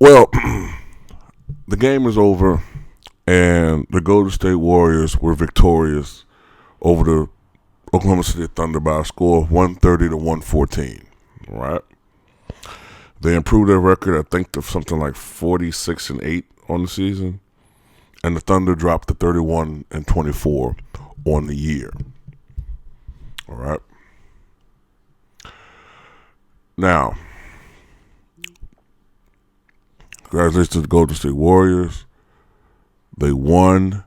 Well, the game is over, and the Golden State Warriors were victorious over the Oklahoma City Thunder by a score of 130 to 114. Right? They improved their record, I think, to something like 46-8 on the season, and the Thunder dropped to 31-24 on the year. All right. Now, congratulations to the Golden State Warriors. They won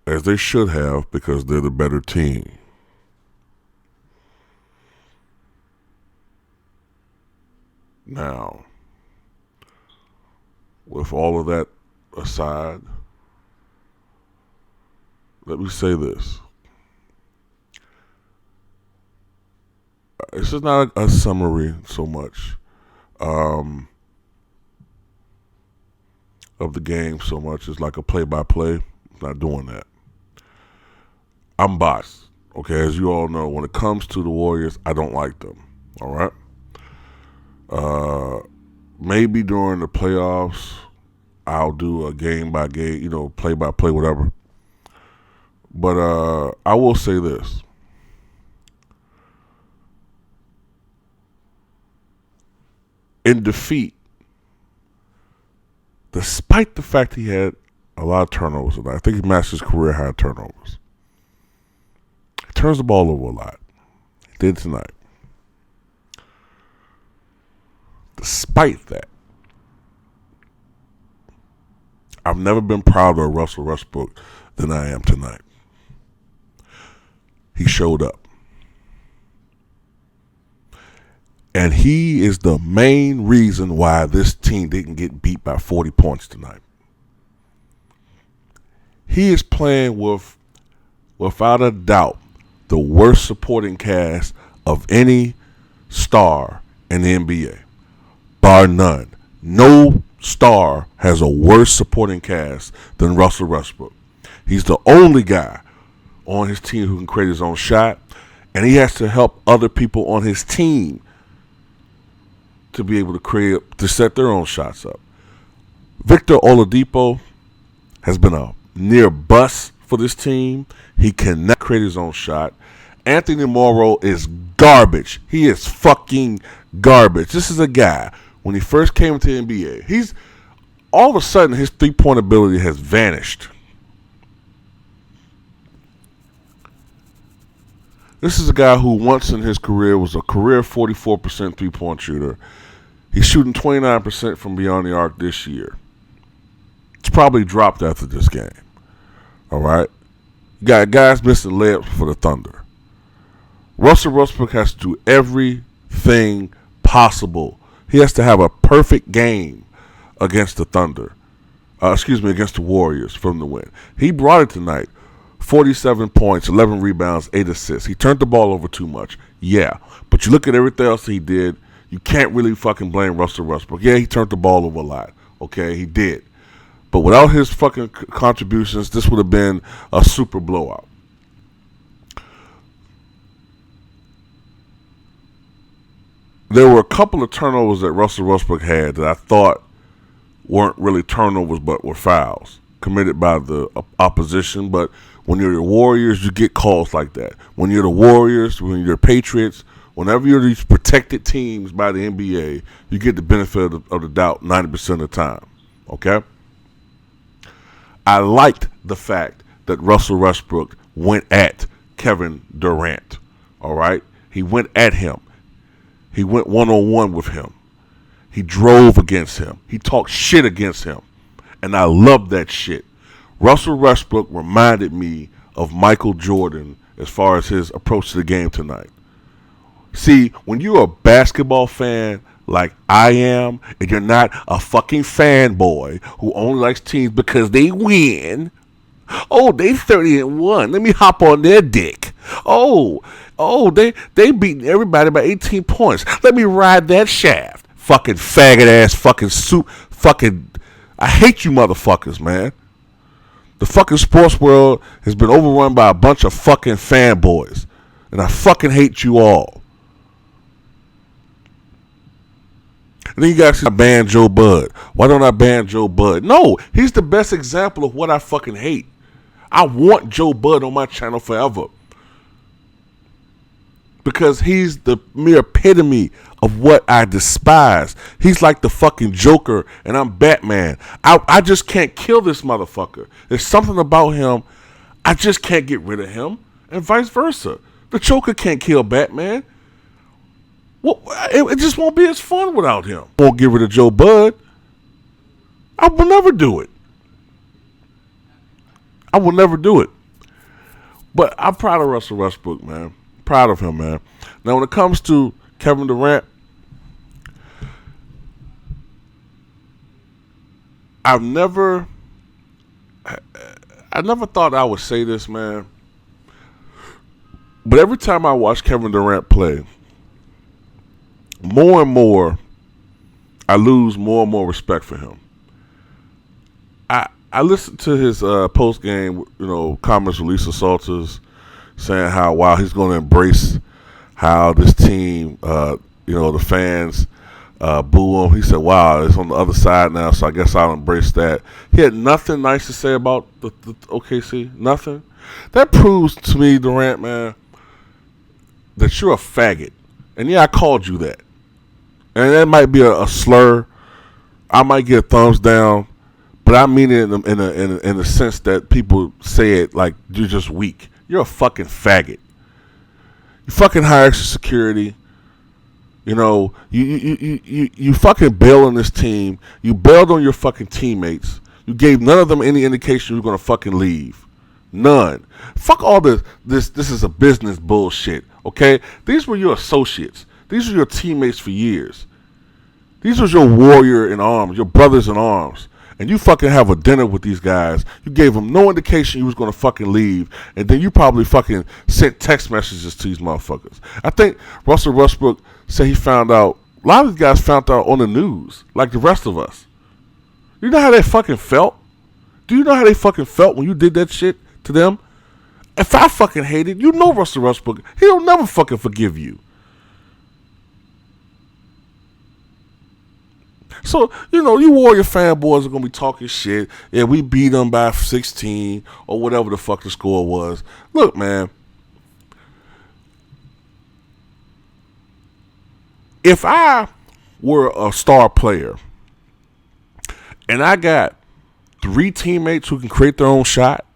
as they should have because they're the better team. Now, with all of that aside, let me say this. This is not a summary so much of the game so much. It's like a play-by-play. I'm not doing that. I'm biased. Okay, as you all know, when it comes to the Warriors, I don't like them. All right? Maybe during the playoffs, I'll do a game-by-game, play-by-play, whatever. But I will say this. In defeat, despite the fact he had a lot of turnovers tonight, I think he matched his career high turnovers. He turns the ball over a lot. He did tonight. Despite that, I've never been prouder of Russell Westbrook than I am tonight. He showed up. And he is the main reason why this team didn't get beat by 40 points tonight. He is playing with, without a doubt, the worst supporting cast of any star in the NBA. Bar none. No star has a worse supporting cast than Russell Westbrook. He's the only guy on his team who can create his own shot, and he has to help other people on his team to be able to set their own shots up. Victor Oladipo has been a near bust for this team. He cannot create his own shot. Anthony Morrow is garbage. He is fucking garbage. This is a guy, when he first came into the NBA, all of a sudden his three-point ability has vanished. This is a guy who once in his career was a career 44% three-point shooter. He's shooting 29% from beyond the arc this year. It's probably dropped after this game. All right? You got guys missing layups for the Thunder. Russell Westbrook has to do everything possible. He has to have a perfect game against the Thunder. Against the Warriors from the win. He brought it tonight. 47 points, 11 rebounds, 8 assists. He turned the ball over too much. Yeah. But you look at everything else he did, you can't really fucking blame Russell Westbrook. Yeah, he turned the ball over a lot. Okay, he did. But without his fucking contributions, this would have been a super blowout. There were a couple of turnovers that Russell Westbrook had that I thought weren't really turnovers but were fouls committed by the opposition. But when you're the Warriors, you get calls like that. When you're the Warriors, when you're the Patriots, whenever you're these protected teams by the NBA, you get the benefit of the doubt 90% of the time. Okay? I liked the fact that Russell Westbrook went at Kevin Durant. All right? He went at him. He went one-on-one with him. He drove against him. He talked shit against him. And I love that shit. Russell Westbrook reminded me of Michael Jordan as far as his approach to the game tonight. See, when you're a basketball fan like I am, and you're not a fucking fanboy who only likes teams because they win. Oh, they 30-1. Let me hop on their dick. Oh, they beating everybody by 18 points. Let me ride that shaft. Fucking faggot ass fucking soup. Fucking, I hate you motherfuckers, man. The fucking sports world has been overrun by a bunch of fucking fanboys. And I fucking hate you all. And then you guys ban Joe Bud. Why don't I ban Joe Bud? No, he's the best example of what I fucking hate. I want Joe Bud on my channel forever. Because he's the mere epitome of what I despise. He's like the fucking Joker and I'm Batman. I just can't kill this motherfucker. There's something about him. I just can't get rid of him. And vice versa. The Joker can't kill Batman. Well, it just won't be as fun without him. Won't get rid of Joe Bud. I will never do it. I will never do it. But I'm proud of Russell Westbrook, man. Proud of him, man. Now, when it comes to Kevin Durant, I never thought I would say this, man. But every time I watch Kevin Durant play, more and more, I lose more and more respect for him. I listened to his post-game, comments with Lisa Salters, saying how, wow, he's going to embrace how this team, the fans boo him. He said, wow, it's on the other side now, so I guess I'll embrace that. He had nothing nice to say about the OKC, nothing. That proves to me, Durant, man, that you're a faggot. And yeah, I called you that. And that might be a slur. I might get a thumbs down, but I mean it in a sense that people say it like you're just weak. You're a fucking faggot. You fucking hire security. You fucking bail on this team. You bailed on your fucking teammates. You gave none of them any indication you were gonna fucking leave. None. Fuck all this. This is a business bullshit. Okay? These were your associates. These were your teammates for years. These was your warrior in arms, your brothers in arms. And you fucking have a dinner with these guys. You gave them no indication you was going to fucking leave. And then you probably fucking sent text messages to these motherfuckers. I think Russell Westbrook said he found out, a lot of these guys found out on the news, like the rest of us. You know how they fucking felt? Do you know how they fucking felt when you did that shit to them? If I fucking hated, Russell Westbrook, he'll never fucking forgive you. So, you Warrior fanboys are going to be talking shit. Yeah, we beat them by 16 or whatever the fuck the score was. Look, man. If I were a star player and I got 3 teammates who can create their own shot,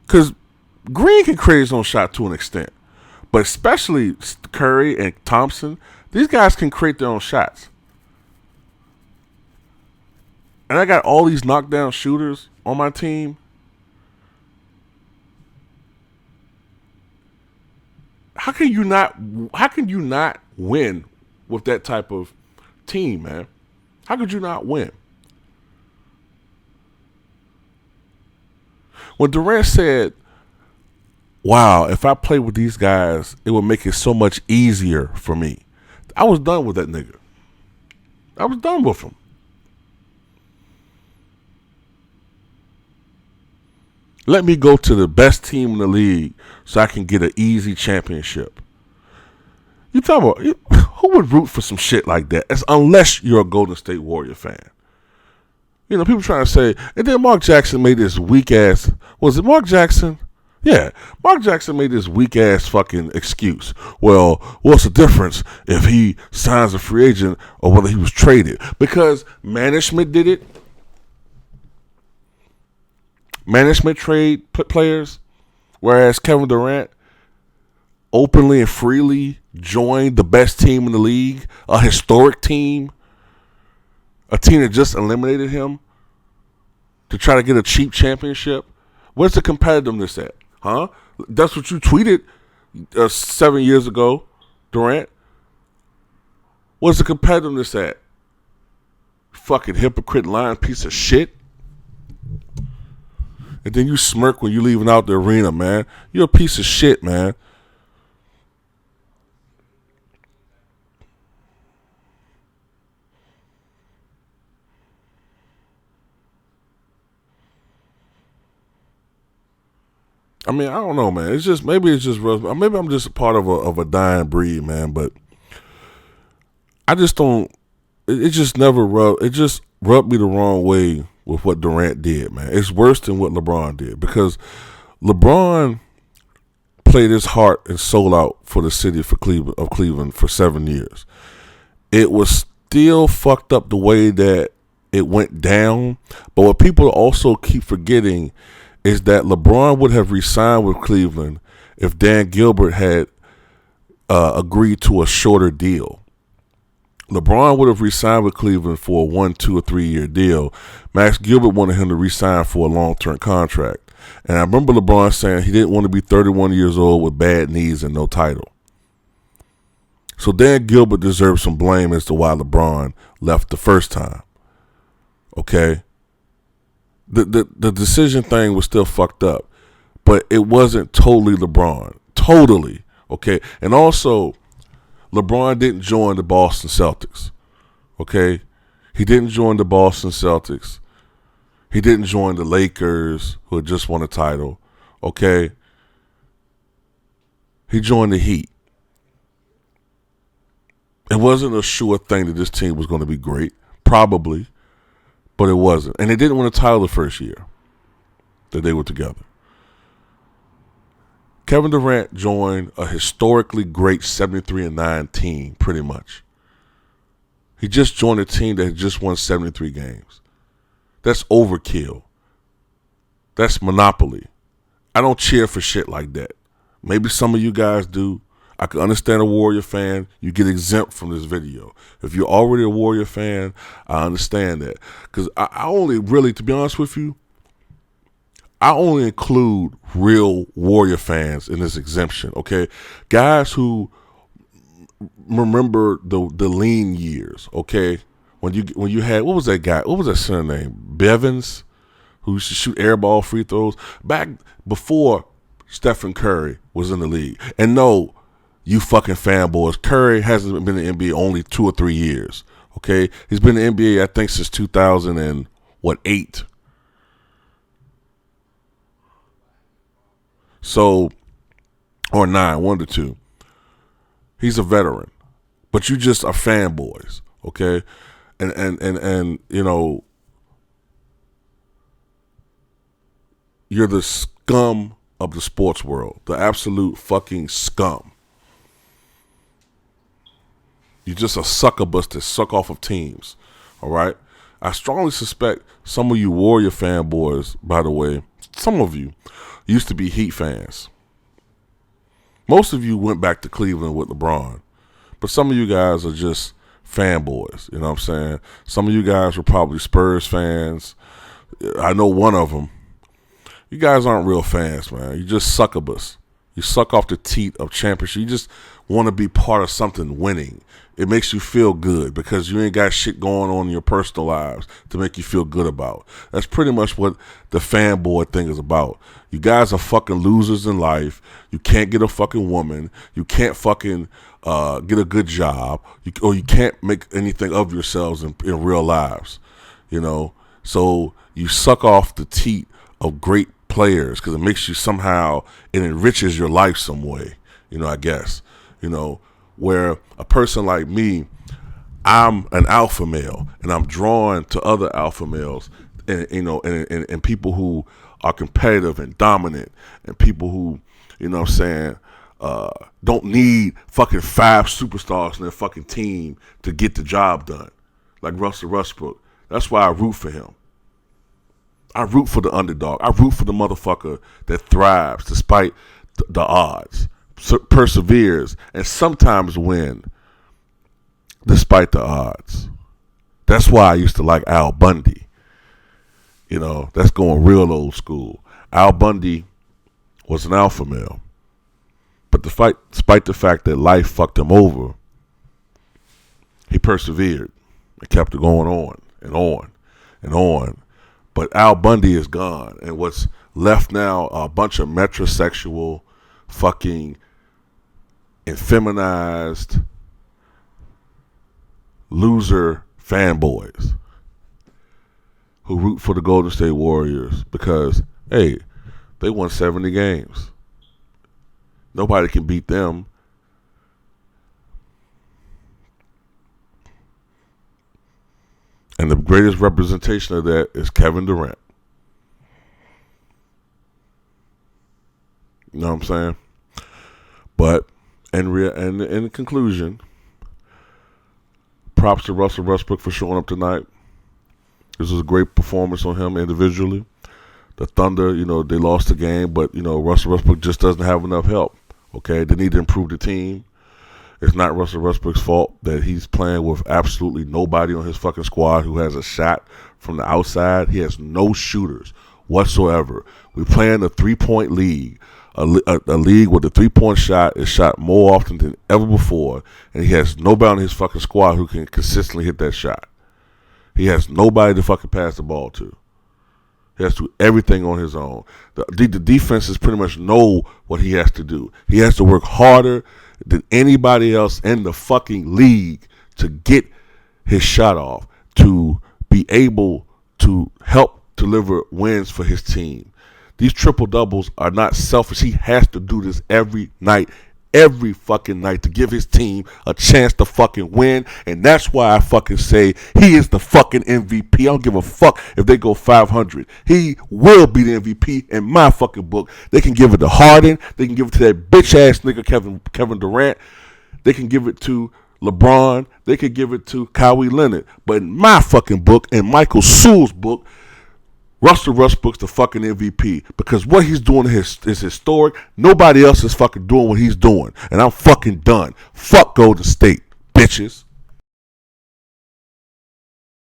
because Green can create his own shot to an extent, but especially Curry and Thompson, these guys can create their own shots. And I got all these knockdown shooters on my team. How can you not win with that type of team, man? How could you not win? When Durant said, wow, if I play with these guys, it would make it so much easier for me. I was done with that nigga. I was done with him. Let me go to the best team in the league so I can get an easy championship. You talking about, who would root for some shit like that? Unless you're a Golden State Warrior fan. People trying to say, and then Mark Jackson made this weak ass, was it Mark Jackson? Yeah, Mark Jackson made this weak ass fucking excuse. Well, what's the difference if he signs a free agent or whether he was traded? Because management did it. Management trade players, whereas Kevin Durant openly and freely joined the best team in the league, a historic team, a team that just eliminated him to try to get a cheap championship. Where's the competitiveness at? Huh? That's what you tweeted 7 years ago, Durant. Where's the competitiveness at? Fucking hypocrite, lying piece of shit. And then you smirk when you leaving out the arena, man. You're a piece of shit, man. I mean, I don't know, man. Maybe I'm just a part of a dying breed, man. But I just don't. It just never rubbed. It just rubbed me the wrong way with what Durant did, man. It's worse than what LeBron did because LeBron played his heart and soul out for the city of Cleveland for 7 years. It was still fucked up the way that it went down. But what people also keep forgetting is that LeBron would have re-signed with Cleveland if Dan Gilbert had agreed to a shorter deal. LeBron would have re-signed with Cleveland for a 1, 2, or 3 year deal. Max Gilbert wanted him to re-sign for a long-term contract. And I remember LeBron saying he didn't want to be 31 years old with bad knees and no title. So Dan Gilbert deserves some blame as to why LeBron left the first time. Okay? The decision thing was still fucked up. But it wasn't totally LeBron. Totally. Okay? And also, LeBron didn't join the Boston Celtics. Okay? He didn't join the Boston Celtics. He didn't join the Lakers, who had just won a title. Okay? He joined the Heat. It wasn't a sure thing that this team was going to be great. Probably. But it wasn't. And they didn't win a title the first year that they were together. Kevin Durant joined a historically great 73-9 team, pretty much. He just joined a team that had just won 73 games. That's overkill. That's monopoly. I don't cheer for shit like that. Maybe some of you guys do. I can understand a Warrior fan. You get exempt from this video. If you're already a Warrior fan, I understand that. Because I only really, to be honest with you, I only include real Warrior fans in this exemption, okay? Guys who remember the lean years, okay? When you had, what was that guy? What was that center name? Bevins, who used to shoot airball free throws back before Stephen Curry was in the league. And no, you fucking fanboys, Curry hasn't been in the NBA only 2 or 3 years, okay? He's been in the NBA, I think, since 2008. So, or 9, 1 to 2. He's a veteran, but you just are fanboys, okay? And you know, you're the scum of the sports world, the absolute fucking scum. You're just a sucker bus that suck off of teams, all right? I strongly suspect some of you Warrior fanboys, by the way, some of you used to be Heat fans. Most of you went back to Cleveland with LeBron. But some of you guys are just fanboys. You know what I'm saying? Some of you guys were probably Spurs fans. I know one of them. You guys aren't real fans, man. You just succubus. You suck off the teat of championship. You just want to be part of something winning. It makes you feel good because you ain't got shit going on in your personal lives to make you feel good about. That's pretty much what the fanboy thing is about. You guys are fucking losers in life. You can't get a fucking woman. You can't fucking get a good job. Or you can't make anything of yourselves in real lives. You know? So you suck off the teat of great players because it makes you somehow, it enriches your life some way. You know, I guess. You know, where a person like me, I'm an alpha male and I'm drawn to other alpha males and, you know, and people who are competitive and dominant and people who, you know what I'm saying, don't need fucking 5 superstars in their fucking team to get the job done. Like Russell Westbrook. That's why I root for him. I root for the underdog. I root for the motherfucker that thrives despite the odds. Perseveres and sometimes win despite the odds. That's why I used to like Al Bundy. You know, that's going real old school. Al Bundy was an alpha male. But despite the fact that life fucked him over, he persevered and kept it going on and on and on. But Al Bundy is gone. And what's left now are a bunch of metrosexual fucking effeminized loser fanboys who root for the Golden State Warriors because, hey, they won 70 games. Nobody can beat them. And the greatest representation of that is Kevin Durant. You know what I'm saying? But in conclusion, props to Russell Westbrook for showing up tonight. This was a great performance on him individually. The Thunder, they lost the game, but, Russell Westbrook just doesn't have enough help. Okay? They need to improve the team. It's not Russell Westbrook's fault that he's playing with absolutely nobody on his fucking squad who has a shot from the outside. He has no shooters whatsoever. We play in a 3-point league, a league where the 3-point shot is shot more often than ever before, and he has nobody on his fucking squad who can consistently hit that shot. He has nobody to fucking pass the ball to. He has to do everything on his own. The defenses pretty much know what he has to do. He has to work harder than anybody else in the fucking league to get his shot off, to be able to help deliver wins for his team. These triple doubles are not selfish. He has to do this every night, every fucking night, to give his team a chance to fucking win. And that's why I fucking say he is the fucking MVP. I don't give a fuck if they go 500. He will be the MVP in my fucking book. They can give it to Harden. They can give it to that bitch ass nigga Kevin Durant. They can give it to LeBron. They could give it to Kawhi Leonard. But in my fucking book, in Michael Sewell's book, Russell Westbrook's the fucking MVP because what he's doing is historic. Nobody else is fucking doing what he's doing. And I'm fucking done. Fuck Golden State, bitches.